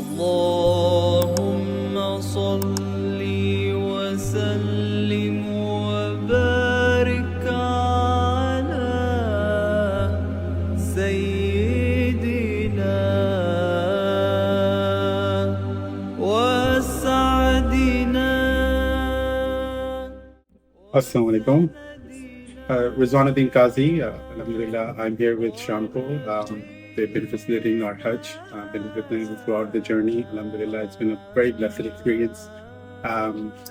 اللهم صل وسلم وبارك على سيدنا وسعدنا. Assalamu alaikum. Rizwanuddin Qazi, Alhamdulillah, I'm here with Shamco. They've been facilitating our Hajj, been with them throughout the journey. Alhamdulillah, it's been a very blessed experience.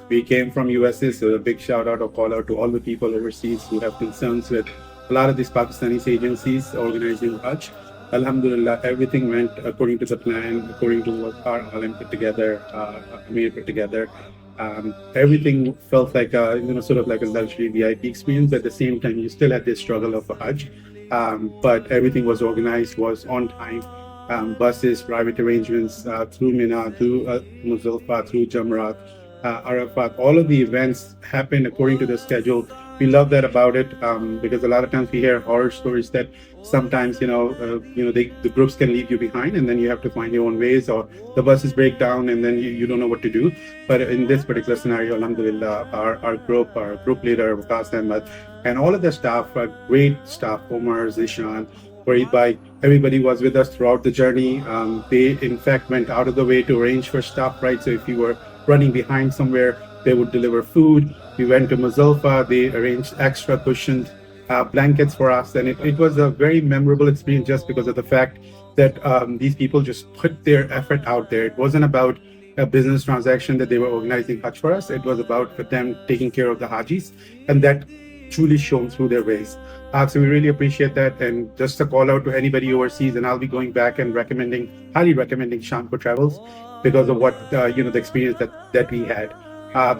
We came from USA, so a big shout out or call out to all the people overseas who have concerns with a lot of these Pakistani agencies organizing Hajj. Alhamdulillah, everything went according to the plan, according to what our alim put together, Amir put together. Everything felt like sort of like a luxury VIP experience. But at the same time, you still had this struggle of a Hajj, but everything was organized, was on time. Buses, private arrangements through Mina, through Muzdalifah, through Jamrat, Arafat. All of the events happened according to the schedule. We love that about it, because a lot of times we hear horror stories that sometimes the groups can leave you behind, and then you have to find your own ways, or the buses break down, and then you don't know what to do. But in this particular scenario, alhamdulillah, our group leader, Waqas Ahmed, and all of the staff, great staff, Omar, Zishan, everybody was with us throughout the journey. They in fact went out of the way to arrange for stuff, right? So if you were running behind somewhere, they would deliver food. We went to Muzdalifah, they arranged extra cushioned blankets for us, and it was a very memorable experience just because of the fact that these people just put their effort out there. It wasn't about a business transaction that they were organizing Hajj for us. It was about them taking care of the Hajis, and that truly shone through their ways. So we really appreciate that. And just a call out to anybody overseas, and I'll be going back and highly recommending Shamco Travels because of what the experience that we had.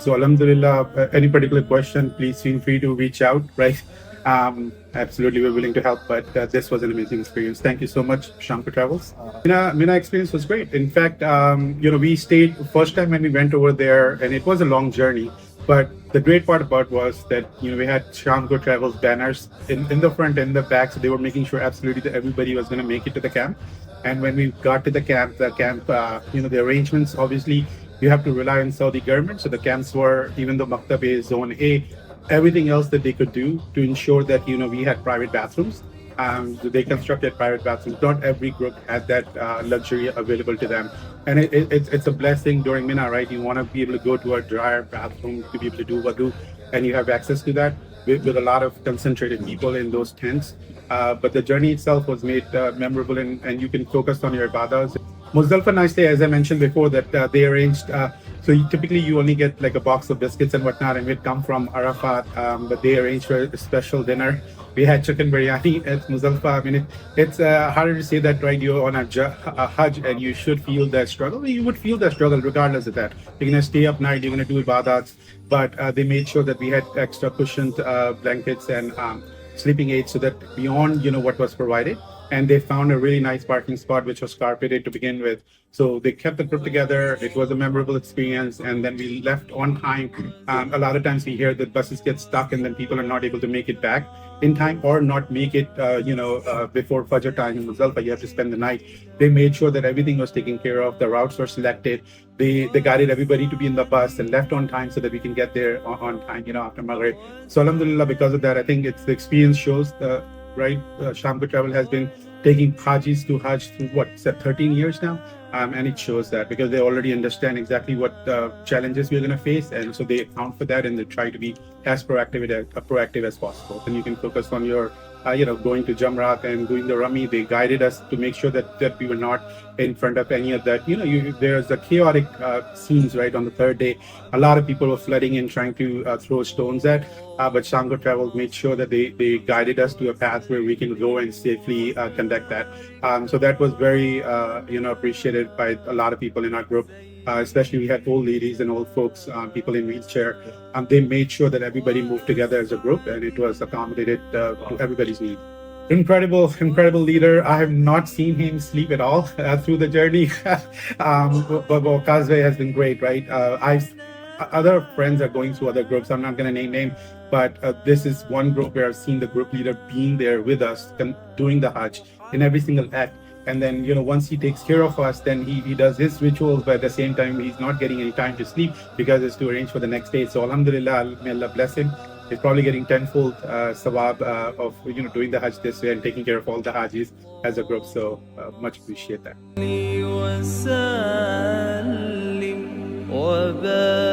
So alhamdulillah, any particular question, please feel free to reach out, right? Absolutely, we're willing to help, but this was an amazing experience. Thank you so much, Shamco Travels. Mina experience was great. In fact, we stayed first time when we went over there, and it was a long journey. But the great part about was that we had Shamco Travels banners in the front and the back, so they were making sure absolutely that everybody was going to make it to the camp. And when we got to the camp, the arrangements, obviously you have to rely on Saudi government. So the camps were, even though Maktab A is Zone A, everything else that they could do to ensure that we had private bathrooms. So they constructed private bathrooms. Not every group had that luxury available to them, and it's a blessing during Mina, right? You want to be able to go to a dryer bathroom to be able to do wudu, and you have access to that with a lot of concentrated people in those tents. But the journey itself was made memorable, and you can focus on your ibadah. Muzdalifah nice day, as I mentioned before, that they arranged. So typically you only get like a box of biscuits and whatnot, and we'd come from Arafat, but they arranged for a special dinner. We had chicken biryani at Muzdalifah. I mean, it's harder to say that, right? You're on a Hajj and you should feel that struggle. You would feel that struggle regardless of that. You're going to stay up night, you're going to do ibadats, but they made sure that we had extra cushioned blankets and sleeping aids, so that beyond what was provided. And they found a really nice parking spot which was carpeted to begin with. So they kept the group together. It was a memorable experience, and then we left on time. A lot of times we hear that buses get stuck and then people are not able to make it back in time, or not make it before Fajr time in Muzdalifah. You have to spend the night. They made sure that everything was taken care of. The routes were selected. They guided everybody to be in the bus and left on time so that we can get there on time after Maghrib. So alhamdulillah, because of that, I think it's the experience shows right? Shamco Travel has been taking Hajis to Hajj through 13 years now, and it shows that because they already understand exactly what challenges we're going to face, and so they account for that, and they try to be as proactive as possible. And you can focus on your going to Jamrat and doing the Rami. They guided us to make sure that we were not in front of any of that. There's the chaotic scenes, right? On the third day, a lot of people were flooding in, trying to throw stones at, but Shamco Travels made sure that they guided us to a path where we can go and safely conduct that. So that was very, appreciated by a lot of people in our group. Especially we had old ladies and old folks, people in wheelchair. They made sure that everybody moved together as a group, and it was accommodated to everybody's need. Incredible leader. I have not seen him sleep at all through the journey. But Kazve has been great, right? Other friends are going through other groups. I'm not going to name, but this is one group where I've seen the group leader being there with us, doing the Hajj in every single act. And then, once he takes care of us, then he does his rituals, but at the same time, he's not getting any time to sleep because it's to arrange for the next day. So Alhamdulillah, may Allah bless him. He's probably getting tenfold sawab of, doing the Hajj this way and taking care of all the Hajjis as a group. So much appreciate that. وسلم وبارك